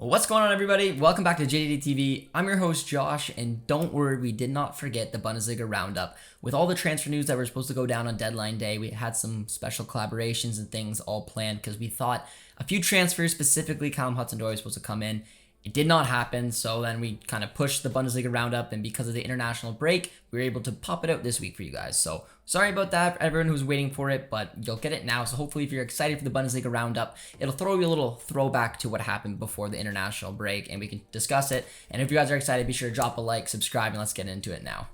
What's going on, everybody? Welcome back to JJD TV. I'm your host, Josh, and don't worry, we did not forget the Bundesliga Roundup. With all the transfer news that were supposed to go down on deadline day, we had some special collaborations and things all planned because we thought a few transfers, specifically Callum Hudson-Odoi, was supposed to come in. It did not happen, so then we kind of pushed the Bundesliga Roundup, and because of the international break, we were able to pop it out this week for you guys. So sorry about that, everyone who's waiting for it, but you'll get it now. So hopefully if you're excited for the Bundesliga Roundup, it'll throw you a little throwback to what happened before the international break, and we can discuss it. And if you guys are excited, be sure to drop a like, subscribe, and let's get into it now.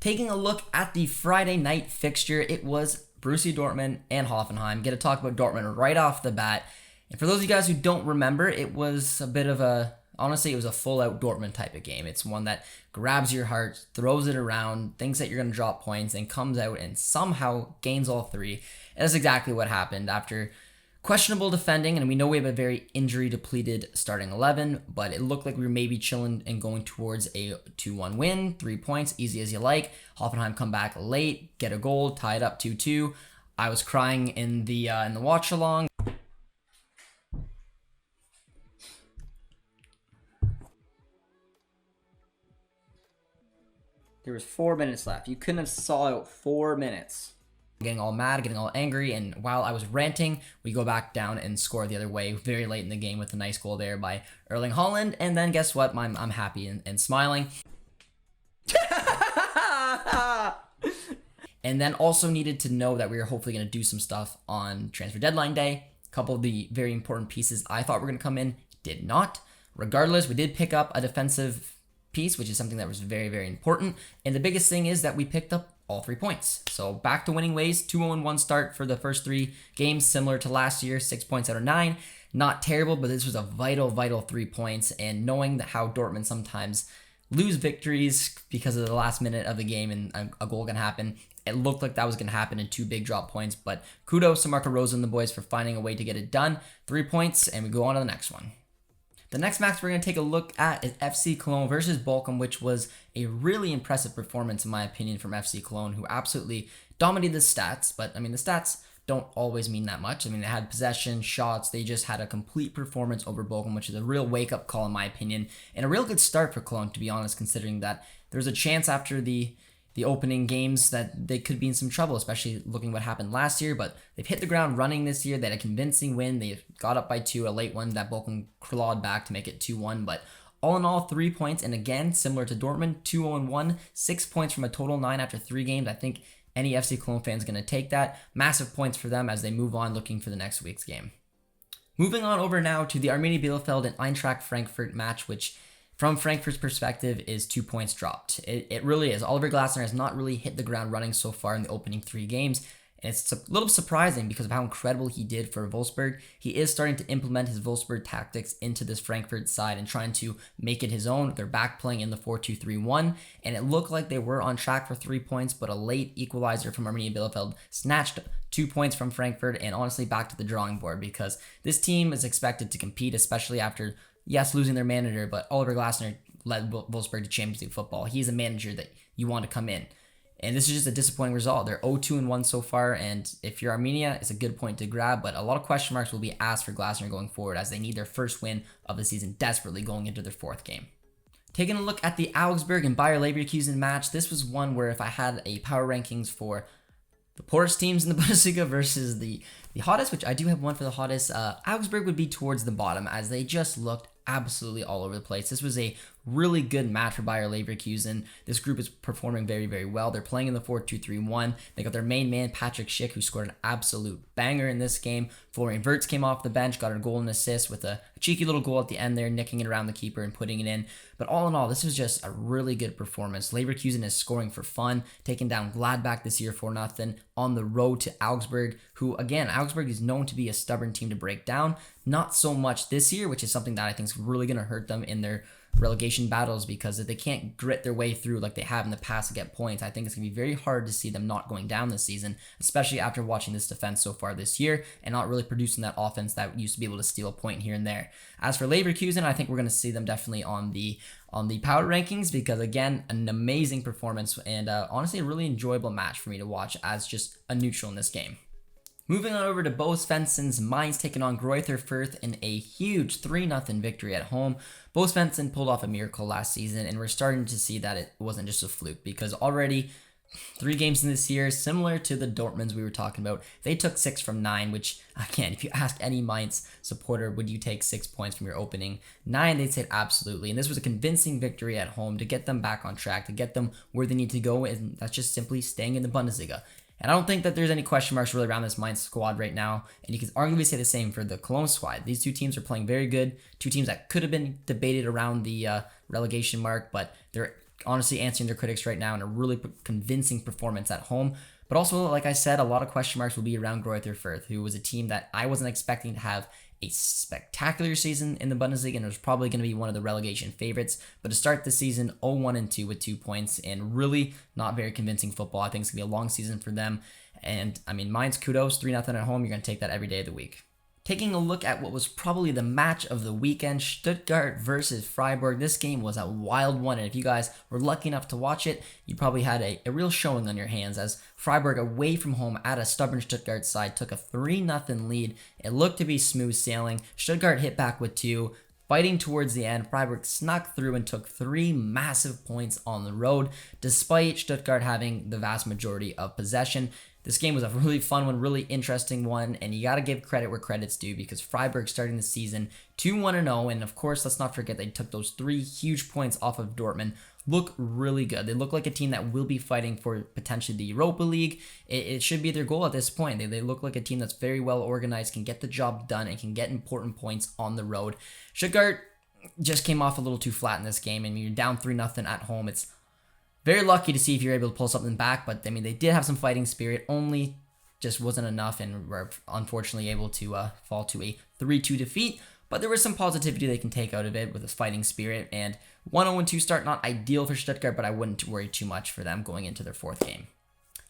Taking a look at the Friday night fixture, it was Borussia Dortmund and Hoffenheim. Get to talk about Dortmund right off the bat. And for those of you guys who don't remember, it was a bit of honestly, it was a full-out Dortmund type of game. It's one that grabs your heart, throws it around, thinks that you're going to drop points, and comes out and somehow gains all three. And that's exactly what happened after questionable defending, and we know we have a very injury-depleted starting 11, but it looked like we were maybe chilling and going towards a 2-1 win, 3 points, easy as you like. Hoffenheim come back late, get a goal, tie it up 2-2. I was crying in the watch-along. There was 4 minutes left. You couldn't have saw out 4 minutes. Getting all mad, getting all angry, and while I was ranting, we go back down and score the other way very late in the game with a nice goal there by Erling Haaland, and then guess what? I'm happy and smiling. And then also needed to know that we were hopefully going to do some stuff on transfer deadline day. A couple of the very important pieces I thought were going to come in did not. Regardless, we did pick up a defensive piece, which is something that was very, very important. And the biggest thing is that we picked up all 3 points. So back to winning ways, 2-0-1 start for the first 3 games, similar to last year, 6 points out of 9. Not terrible, but this was a vital 3 points. And knowing that how Dortmund sometimes lose victories because of the last minute of the game and a goal can happen, it looked like that was going to happen in 2 big drop points. But kudos to Marco Rose and the boys for finding a way to get it done. 3 points, and we go on to the next one. The next match we're going to take a look at is FC Koln versus Bochum, which was a really impressive performance, in my opinion, from FC Koln, who absolutely dominated the stats. But, I mean, the stats don't always mean that much. I mean, they had possession, shots. They just had a complete performance over Bochum, which is a real wake-up call, in my opinion, and a real good start for Koln, to be honest, considering that there's a chance after the opening games that they could be in some trouble, especially looking what happened last year, but they've hit the ground running this year. They had a convincing win. They got up by 2, a late one that Bochum clawed back to make it 2-1, but all in all, 3 points, and again, similar to Dortmund, 2-0-1, 6 points from a total 9 after 3 games. I think any FC Cologne fan is going to take that. Massive points for them as they move on looking for the next week's game. Moving on over now to the Arminia Bielefeld and Eintracht Frankfurt match, which from Frankfurt's perspective is 2 points dropped. It really is. Oliver Glasner has not really hit the ground running so far in the opening 3 games. And it's a little surprising because of how incredible he did for Wolfsburg. He is starting to implement his Wolfsburg tactics into this Frankfurt side and trying to make it his own. They're back playing in the 4-2-3-1, and it looked like they were on track for 3 points, but a late equalizer from Arminia Bielefeld snatched 2 points from Frankfurt, and honestly back to the drawing board because this team is expected to compete, especially after, yes, losing their manager, but Oliver Glasner led Wolfsburg to Champions League football. He's a manager that you want to come in. And this is just a disappointing result. They're 0-2-1 so far, and if you're Arminia, it's a good point to grab, but a lot of question marks will be asked for Glasner going forward as they need their first win of the season desperately going into their 4th game. Taking a look at the Augsburg and Bayer Leverkusen match, this was one where if I had a power rankings for the poorest teams in the Bundesliga versus the hottest, which I do have one for the hottest, Augsburg would be towards the bottom as they just looked absolutely all over the place. This was a really good match for Bayer Leverkusen. This group is performing very, very well. They're playing in the 4-2-3-1. They got their main man, Patrick Schick, who scored an absolute banger in this game. Florian Wirtz came off the bench, got a goal and assist with a cheeky little goal at the end there, nicking it around the keeper and putting it in. But all in all, this was just a really good performance. Leverkusen is scoring for fun, taking down Gladbach this year 4-0 on the road to Augsburg, who, again, Augsburg is known to be a stubborn team to break down. Not so much this year, which is something that I think is really going to hurt them in their relegation battles, because if they can't grit their way through like they have in the past to get points, I think it's going to be very hard to see them not going down this season, especially after watching this defense so far this year and not really producing that offense that used to be able to steal a point here and there. As for Leverkusen, I think we're going to see them definitely on the power rankings because, again, an amazing performance and honestly a really enjoyable match for me to watch as just a neutral in this game. Moving on over to Bo Svensson's Mainz taking on Greuther Fürth in a huge 3-0 victory at home. Bo Svensson pulled off a miracle last season, and we're starting to see that it wasn't just a fluke, because already 3 games in this year, similar to the Dortmunds we were talking about, they took 6 from 9, which, again, if you ask any Mainz supporter, would you take 6 points from your opening 9, they'd say absolutely. And this was a convincing victory at home to get them back on track, to get them where they need to go, and that's just simply staying in the Bundesliga. And I don't think that there's any question marks really around this Mainz squad right now. And you can arguably say the same for the Cologne squad. These 2 teams are playing very good. 2 teams that could have been debated around the relegation mark, but they're honestly answering their critics right now in a really convincing performance at home. But also, like I said, a lot of question marks will be around Greuther Fürth, who was a team that I wasn't expecting to have a spectacular season in the Bundesliga, and it was probably going to be one of the relegation favorites. But to start the season 0-1-2 with 2 points and really not very convincing football, I think it's going to be a long season for them. And I mean, Mainz, kudos, 3-0 at home. You're going to take that every day of the week. Taking a look at what was probably the match of the weekend, Stuttgart versus Freiburg. This game was a wild one, and if you guys were lucky enough to watch it, you probably had a real showing on your hands, as Freiburg, away from home at a stubborn Stuttgart side, took a 3-0 lead. It looked to be smooth sailing. Stuttgart hit back with 2. Fighting towards the end, Freiburg snuck through and took 3 massive points on the road, despite Stuttgart having the vast majority of possession. This game was a really fun one, really interesting one, and you got to give credit where credit's due, because Freiburg starting the season 2-1-0, and of course, let's not forget they took those 3 huge points off of Dortmund. Look really good. They look like a team that will be fighting for potentially the Europa League. It should be their goal at this point. They look like a team that's very well organized, can get the job done, and can get important points on the road. Stuttgart just came off a little too flat in this game, and you're down 3-0 at home. It's very lucky to see if you're able to pull something back, but I mean, they did have some fighting spirit, only just wasn't enough, and were unfortunately able to fall to a 3-2 defeat. But there was some positivity they can take out of it with this fighting spirit, and 1-0-2 start, not ideal for Stuttgart, but I wouldn't worry too much for them going into their 4th game.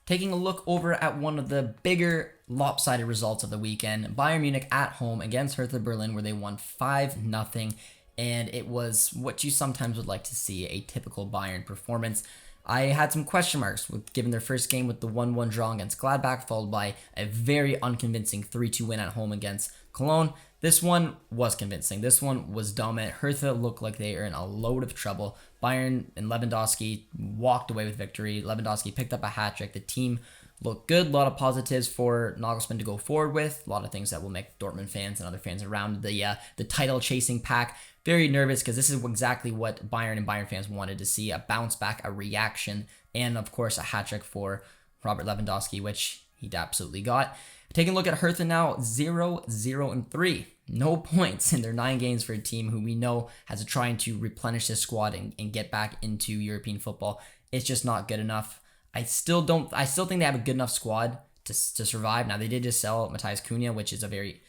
Taking a look over at one of the bigger lopsided results of the weekend, Bayern Munich at home against Hertha Berlin, where they won 5-0. And it was what you sometimes would like to see, a typical Bayern performance. I had some question marks with given their first game with the 1-1 draw against Gladbach, followed by a very unconvincing 3-2 win at home against Koln. This one was convincing. This one was dominant. Hertha looked like they are in a load of trouble. Bayern and Lewandowski walked away with victory. Lewandowski picked up a hat-trick. The team looked good. A lot of positives for Nagelsmann to go forward with. A lot of things that will make Dortmund fans and other fans around the title-chasing pack very nervous, because this is exactly what Bayern and Bayern fans wanted to see, a bounce back, a reaction, and of course a hat-trick for Robert Lewandowski, which he absolutely got. Taking a look at Hertha now, 0-0-3. No points in their 9 games for a team who we know has trying to replenish this squad and get back into European football. It's just not good enough. I still think they have a good enough squad to survive. Now, they did just sell Matthias Cunha, which is a very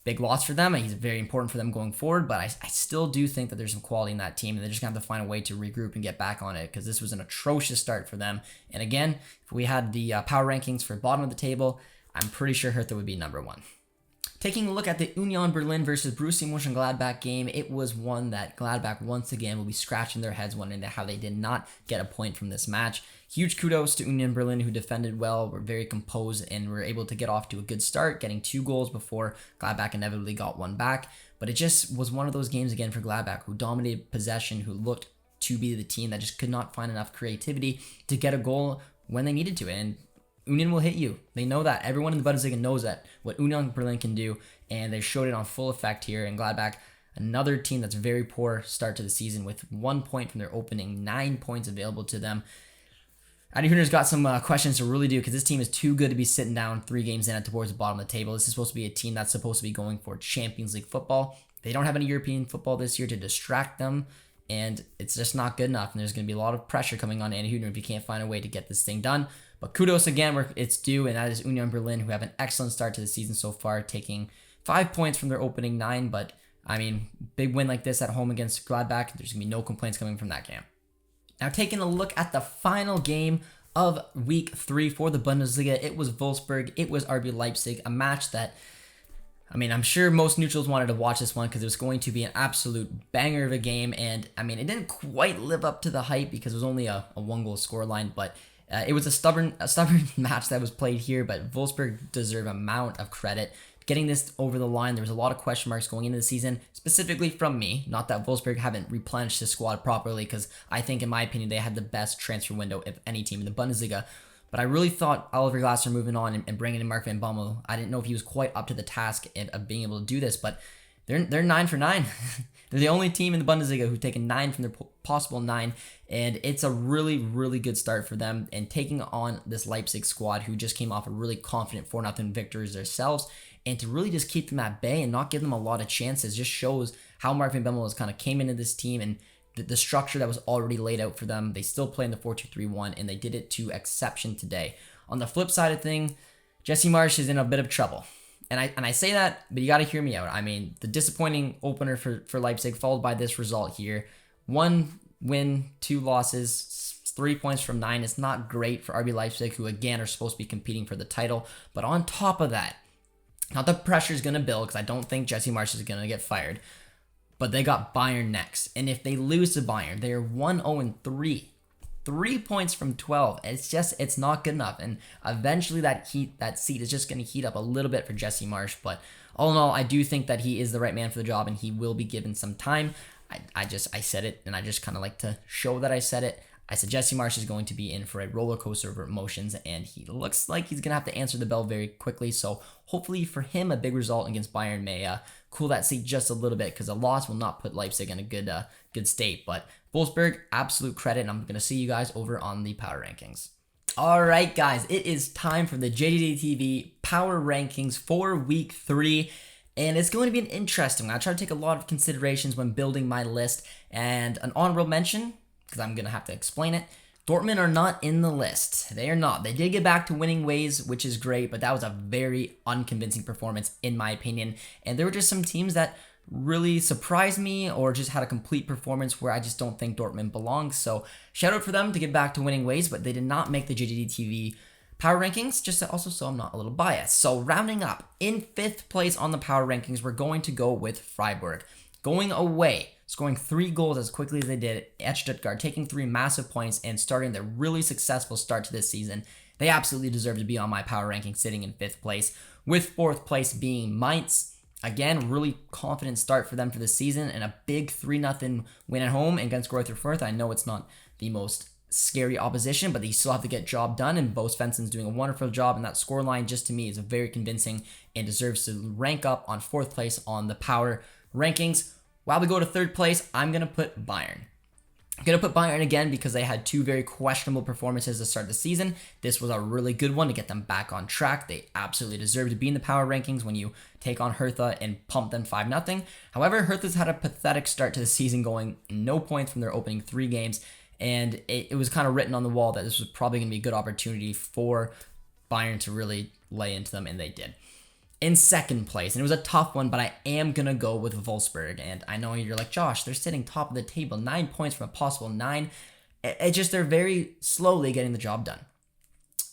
big loss for them, and he's very important for them going forward, but I still do think that there's some quality in that team, and they're just going to have to find a way to regroup and get back on it, because this was an atrocious start for them. And again, if we had the power rankings for bottom of the table, I'm pretty sure Hertha would be number 1. Taking a look at the Union Berlin versus Borussia Mönchengladbach game, it was one that Gladbach once again will be scratching their heads wondering how they did not get a point from this match. Huge kudos to Union Berlin, who defended well, were very composed, and were able to get off to a good start, getting 2 goals before Gladbach inevitably got one back. But it just was one of those games again for Gladbach, who dominated possession, who looked to be the team that just could not find enough creativity to get a goal when they needed to. And Union will hit you. They know that. Everyone in the Bundesliga knows that, what Union Berlin can do, and they showed it on full effect here. And Gladbach, another team that's very poor start to the season with 1 point from their opening, 9 points available to them. Adi Hütter's got some questions to really do, because this team is too good to be sitting down 3 games in towards the bottom of the table. This is supposed to be a team that's supposed to be going for Champions League football. They don't have any European football this year to distract them, and it's just not good enough. And there's going to be a lot of pressure coming on Adi Hütter if he can't find a way to get this thing done. But kudos again where it's due, and that is Union Berlin, who have an excellent start to the season so far, taking 5 points from their opening 9. But, I mean, big win like this at home against Gladbach, there's going to be no complaints coming from that game. Now, taking a look at the final game of week 3 for the Bundesliga, it was Wolfsburg, it was RB Leipzig, a match that, I mean, I'm sure most neutrals wanted to watch this one because it was going to be an absolute banger of a game, and I mean, it didn't quite live up to the hype because it was only a 1-goal scoreline, but It was a stubborn match that was played here, but Wolfsburg deserve a amount of credit. Getting this over the line, there was a lot of question marks going into the season, specifically from me. Not that Wolfsburg haven't replenished his squad properly, because I think, in my opinion, they had the best transfer window of any team in the Bundesliga. But I really thought Oliver Glasner moving on and bringing in Mark van Bommel, I didn't know if he was quite up to the task of being able to do this, but they're 9 for 9. They're the only team in the Bundesliga who've taken 9 from their possible 9, and it's a really, really good start for them. And taking on this Leipzig squad, who just came off a really confident 4-0 victories themselves, and to really just keep them at bay and not give them a lot of chances, just shows how Mark van Bommel has kind of came into this team and the structure that was already laid out for them. They still play in the 4-2-3-1, and they did it to exception today. On the flip side of thing, Jesse Marsch is in a bit of trouble. And I say that, but you got to hear me out. I mean, the disappointing opener for Leipzig, followed by this result here. 1 win, 2 losses, 3 points from 9 is not great for RB Leipzig, who again are supposed to be competing for the title. But on top of that, not the pressure is going to build, because I don't think Jesse Marsch is going to get fired. But they got Bayern next. And if they lose to Bayern, they are 1-0-3. 3 points from 12. It's not good enough. And eventually that seat is just going to heat up a little bit for Jesse Marsch. But all in all, I do think that he is the right man for the job, and he will be given some time. I said it, and I just kind of like to show that I said it. I said Jesse Marsch is going to be in for a roller coaster of emotions, and he looks like he's going to have to answer the bell very quickly. So hopefully for him, a big result against Bayern may cool that seat just a little bit, because a loss will not put Leipzig in a good state. But Wolfsburg, absolute credit, and I'm going to see you guys over on the power rankings. All right, guys, it is time for the JJD TV power rankings for week 3. And it's going to be an interesting one. I try to take a lot of considerations when building my list. And an honorable mention, because I'm going to have to explain it, Dortmund are not in the list. They are not. They did get back to winning ways, which is great, but that was a very unconvincing performance, in my opinion. And there were just some teams that really surprised me, or just had a complete performance where I just don't think Dortmund belongs. So shout out for them to get back to winning ways, but they did not make the JJD TV power rankings, just also so I'm not a little biased. So rounding up, in 5th place on the power rankings, we're going to go with Freiburg. Going away, scoring 3 goals as quickly as they did at Stuttgart, taking 3 massive points, and starting their really successful start to this season. They absolutely deserve to be on my power ranking, sitting in 5th place, with 4th place being Mainz. Again, really confident start for them for this season, and a big 3-0 win at home against Greuther Fürth. I know it's not the most scary opposition, but they still have to get job done, and Bo Svensson's doing a wonderful job, and that scoreline just to me is very convincing and deserves to rank up on 4th place on the power rankings. While we go to 3rd place, I'm going to put Bayern. I'm going to put Bayern again because they had 2 very questionable performances to start the season. This was a really good one to get them back on track. They absolutely deserve to be in the power rankings when you take on Hertha and pump them 5-0. However, Hertha's had a pathetic start to the season, going no points from their opening 3 games. And it was kind of written on the wall that this was probably going to be a good opportunity for Bayern to really lay into them, and they did. In 2nd place, and it was a tough one, but I am going to go with Wolfsburg. And I know you're like, Josh, they're sitting top of the table, 9 points from a possible 9. It's just they're very slowly getting the job done.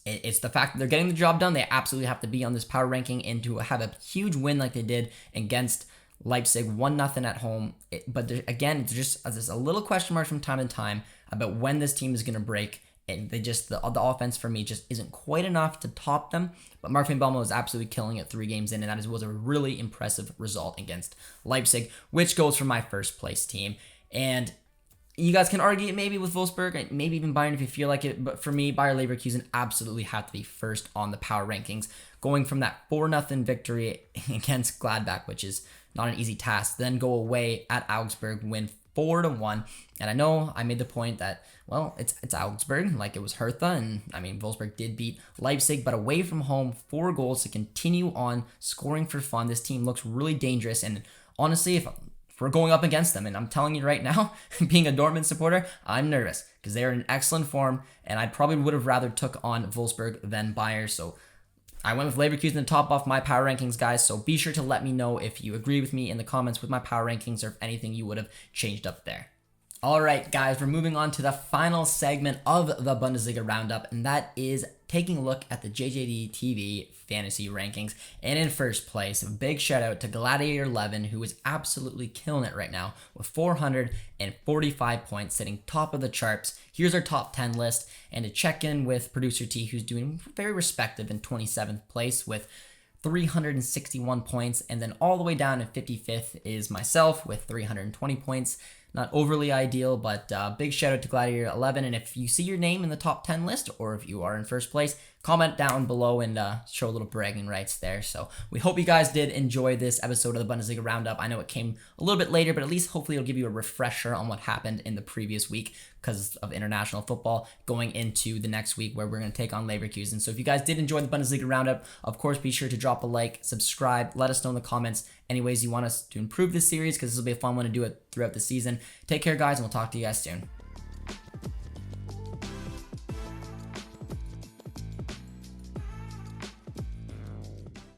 It's the fact that they're getting the job done. They absolutely have to be on this power ranking, and to have a huge win like they did against Leipzig, 1-0 at home. But again, it's just there's a little question mark from time to time about when this team is going to break. And the offense for me just isn't quite enough to top them. But Mark van Bommel is absolutely killing it 3 games in, and that was a really impressive result against Leipzig, which goes for my 1st place team. And you guys can argue it maybe with Wolfsburg, maybe even Bayern if you feel like it, but for me, Bayer Leverkusen absolutely had to be first on the power rankings, going from that 4-0 victory against Gladbach, which is not an easy task, then go away at Augsburg, win 4-1. And I know I made the point that, well, it's Augsburg, like it was Hertha, and I mean, Wolfsburg did beat Leipzig, but away from home, 4 goals to continue on scoring for fun. This team looks really dangerous, and honestly, if we're going up against them, and I'm telling you right now, being a Dortmund supporter, I'm nervous, because they are in excellent form, and I probably would have rather took on Wolfsburg than Bayern, so I went with Leverkusen to top off my power rankings, guys, so be sure to let me know if you agree with me in the comments with my power rankings, or if anything you would have changed up there. All right, guys, we're moving on to the final segment of the Bundesliga Roundup, and that is taking a look at the JJD TV fantasy rankings. And in first place, a big shout out to Gladiator 11, who is absolutely killing it right now with 445 points, sitting top of the charts. Here's our top 10 list, and to check in with Producer T, who's doing very respective in 27th place with 361 points, and then all the way down in 55th is myself with 320 points. Not overly ideal, but big shout out to Gladiator 11. And if you see your name in the top 10 list, or if you are in first place, comment down below and show a little bragging rights there. So we hope you guys did enjoy this episode of the Bundesliga Roundup. I know it came a little bit later, but at least hopefully it'll give you a refresher on what happened in the previous week because of international football going into the next week where we're going to take on Leverkusen. So if you guys did enjoy the Bundesliga Roundup, of course, be sure to drop a like, subscribe, let us know in the comments any ways you want us to improve this series because this will be a fun one to do it throughout the season. Take care, guys, and we'll talk to you guys soon.